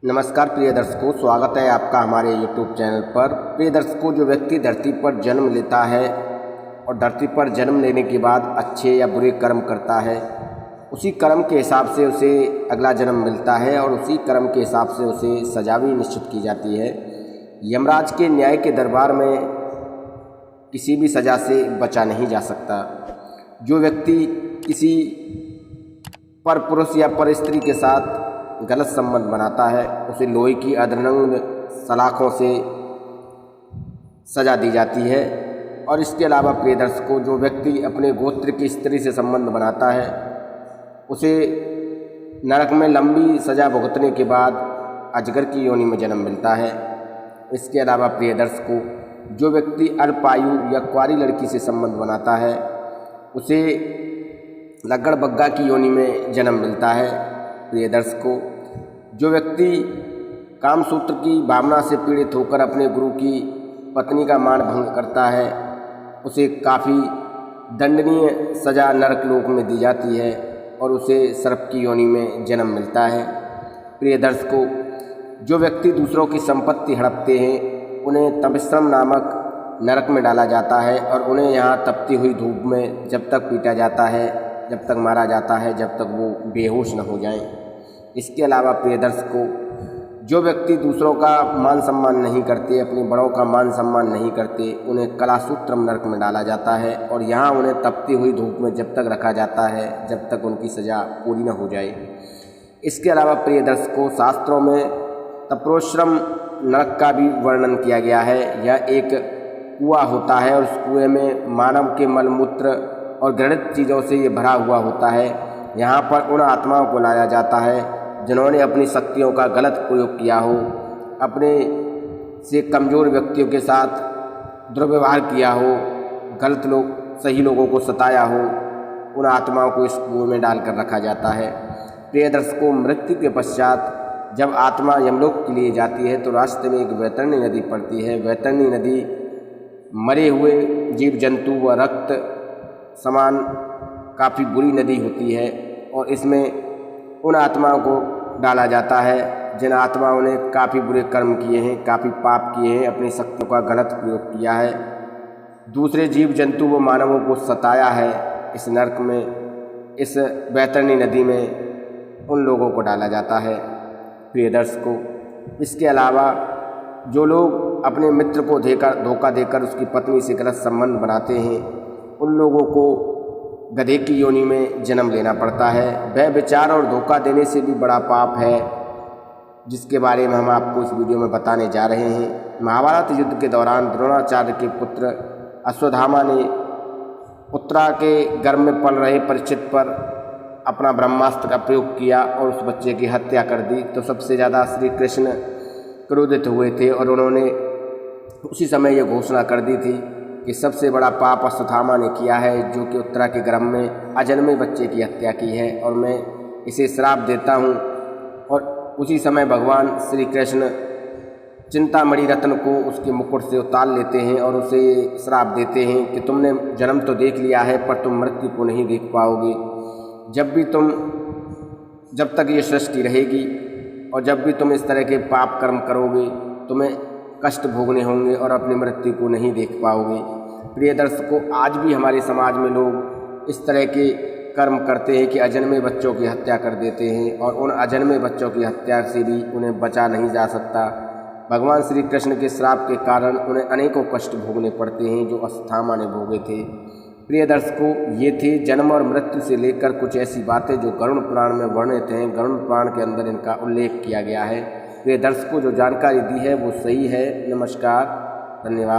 नमस्कार प्रिय दर्शकों, स्वागत है आपका हमारे YouTube चैनल पर। प्रिय दर्शकों, जो व्यक्ति धरती पर जन्म लेता है और धरती पर जन्म लेने के बाद अच्छे या बुरे कर्म करता है, उसी कर्म के हिसाब से उसे अगला जन्म मिलता है और उसी कर्म के हिसाब से उसे सजा भी निश्चित की जाती है। यमराज के न्याय के दरबार में किसी भी सज़ा से बचा नहीं जा सकता। जो व्यक्ति किसी पर पुरुष या पर स्त्री के साथ गलत संबंध बनाता है, उसे लोहे की अधरंग सलाखों से सजा दी जाती है। और इसके अलावा प्रिय दर्शकों, जो व्यक्ति अपने गोत्र की स्त्री से संबंध बनाता है, उसे नरक में लंबी सजा भुगतने के बाद अजगर की योनि में जन्म मिलता है। इसके अलावा प्रिय दर्शकों, जो व्यक्ति अल्पायु या कुंवारी लड़की से संबंध बनाता है, उसे लग्गड़ बग्गा की योनि में जन्म मिलता है। प्रिय दर्शकों, जो व्यक्ति कामसूत्र की भावना से पीड़ित होकर अपने गुरु की पत्नी का मान भंग करता है, उसे काफ़ी दंडनीय सजा नरक लोक में दी जाती है और उसे सर्प की योनि में जन्म मिलता है। प्रिय दर्शकों, जो व्यक्ति दूसरों की संपत्ति हड़पते हैं, उन्हें तपश्रम नामक नरक में डाला जाता है और उन्हें यहाँ तपती हुई धूप में जब तक पीटा जाता है, जब तक मारा जाता है, जब तक वो बेहोश न हो जाएं। इसके अलावा प्रिय दर्शकों, जो व्यक्ति दूसरों का मान सम्मान नहीं करते, अपने बड़ों का मान सम्मान नहीं करते, उन्हें कलासूत्रम नरक में डाला जाता है और यहाँ उन्हें तपती हुई धूप में जब तक रखा जाता है जब तक उनकी सज़ा पूरी न हो जाए। इसके अलावा प्रिय दर्शकों, शास्त्रों में तपोश्रम नरक का भी वर्णन किया गया है। यह एक कुआं होता है और उस कुएँ में मानव के मलमूत्र और घृणित चीज़ों से ये भरा हुआ होता है। यहाँ पर उन आत्माओं को लाया जाता है जिन्होंने अपनी शक्तियों का गलत प्रयोग किया हो, अपने से कमज़ोर व्यक्तियों के साथ दुर्व्यवहार किया हो, गलत लोग सही लोगों को सताया हो। उन आत्माओं को इस कुएं में डालकर रखा जाता है। प्रिय दर्शकों, मृत्यु के पश्चात जब आत्मा यमलोक के लिए जाती है तो रास्ते में एक वैतरणी नदी पड़ती है। वैतरणी नदी मरे हुए जीव जंतु व रक्त समान काफ़ी बुरी नदी होती है और इसमें उन आत्माओं को डाला जाता है जिन आत्माओं ने काफ़ी बुरे कर्म किए हैं, काफ़ी पाप किए हैं, अपनी शक्तियों का गलत प्रयोग किया है, दूसरे जीव जंतु व मानवों को सताया है। इस नरक में, इस वैतरणी नदी में उन लोगों को डाला जाता है। प्रिय दर्शकों, इसके अलावा जो लोग अपने मित्र को धोखा देकर उसकी पत्नी से गलत संबंध बनाते हैं, उन लोगों को गधे की योनि में जन्म लेना पड़ता है। वह विचार और धोखा देने से भी बड़ा पाप है, जिसके बारे में हम आपको इस वीडियो में बताने जा रहे हैं। महाभारत युद्ध के दौरान द्रोणाचार्य के पुत्र अश्वत्थामा ने उत्तरा के गर्भ में पल रहे परीक्षित पर अपना ब्रह्मास्त्र का प्रयोग किया और उस बच्चे की हत्या कर दी। तो सबसे ज़्यादा श्री कृष्ण क्रोधित हुए थे और उन्होंने उसी समय ये घोषणा कर दी थी कि सबसे बड़ा पाप अश्वत्थामा ने किया है, जो कि उत्तरा के गर्भ में अजन्मे बच्चे की हत्या की है और मैं इसे श्राप देता हूँ। और उसी समय भगवान श्री कृष्ण चिंतामणि रत्न को उसके मुकुट से उतार लेते हैं और उसे श्राप देते हैं कि तुमने जन्म तो देख लिया है पर तुम मृत्यु को नहीं देख पाओगे। जब तक ये सृष्टि रहेगी और जब भी तुम इस तरह के पाप कर्म करोगे, तुम्हें कष्ट भोगने होंगे और अपनी मृत्यु को नहीं देख पाओगे। प्रिय दर्शकों, आज भी हमारे समाज में लोग इस तरह के कर्म करते हैं कि अजन्मे बच्चों की हत्या कर देते हैं और उन अजन्मे बच्चों की हत्या से भी उन्हें बचा नहीं जा सकता। भगवान श्री कृष्ण के श्राप के कारण उन्हें अनेकों कष्ट भोगने पड़ते हैं जो अश्वत्थामा ने भोगे थे। प्रिय दर्शकों, ये थे जन्म और मृत्यु से लेकर कुछ ऐसी बातें जो गरुड़ पुराण में वर्णित हैं। गरुड़ पुराण के अंदर इनका उल्लेख किया गया है। प्रिय दर्शकों, जो जानकारी दी है वो सही है। नमस्कार, धन्यवाद।